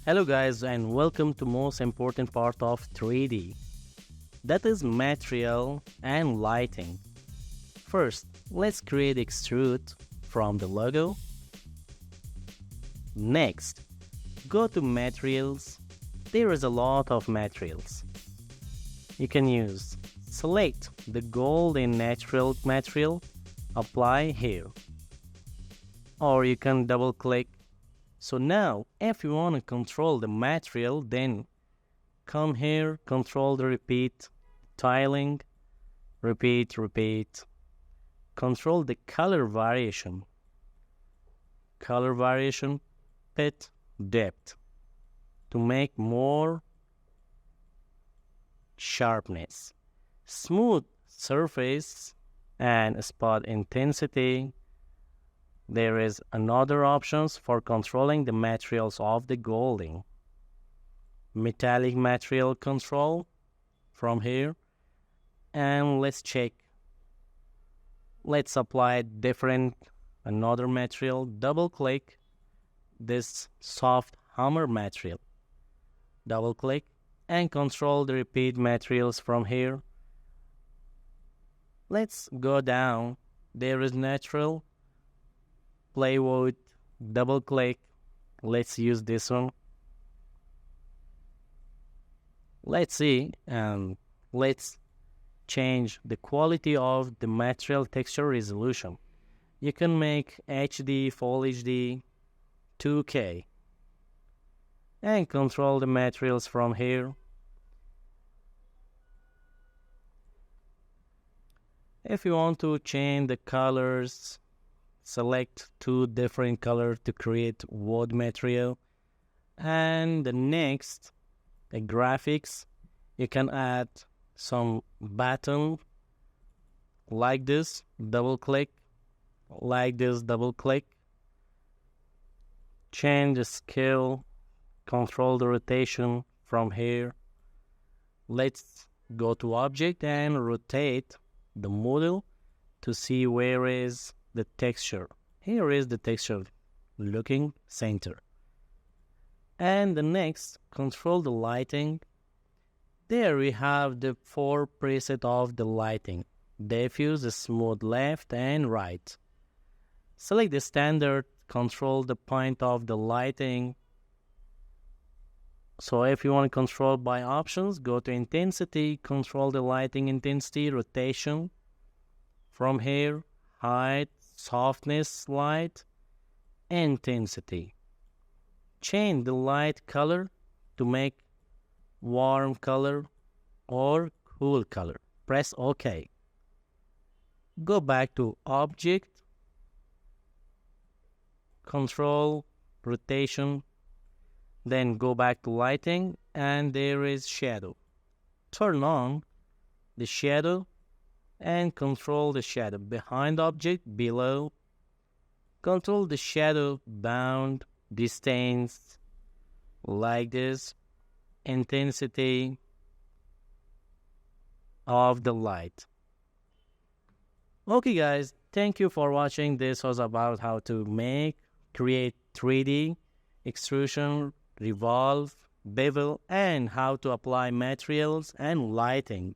Hello guys and welcome to most important part of 3D, that is material and lighting. First, let's create extrude from the logo. Next, go to materials. There is a lot of materials you can use. Select the gold in natural material, apply here, or you can double click. So now, if you want to control the material, then come here, control the repeat, tiling, repeat, control the color variation, pit, depth, to make more sharpness, smooth surface, and spot intensity. There is another options for controlling the materials of the golding. Metallic material control from here, and let's check. Let's apply another material. Double click this soft hammer material. Double click and control the repeat materials from here. Let's go down. There is natural plywood. Double click. Let's use this one. Let's see, and let's change the quality of the material texture resolution. You can make HD, Full HD, 2K, and control the materials from here. If you want to change the colors, select two different colors to create wood material. And the next, the graphics, you can add some button like this, double click, like this, double click. Change the scale, control the rotation from here. Let's go to object and rotate the model to see where is the texture. Here is the texture looking center. And the next, control the lighting. There we have the 4 preset of the lighting: diffuse, smooth, left and right. Select the standard, control the point of the lighting. So if you want to control by options, go to intensity, control the lighting intensity, rotation. From here, height, softness, light, intensity. Change the light color to make warm color or cool color. Press OK. Go back to object, control, rotation, then go back to lighting, and there is shadow. Turn on the shadow and control the shadow behind object, below. Control the shadow bound, distance, like this, intensity of the light. Okay guys, thank you for watching. This was about how to create 3D, extrusion, revolve, bevel, and how to apply materials and lighting.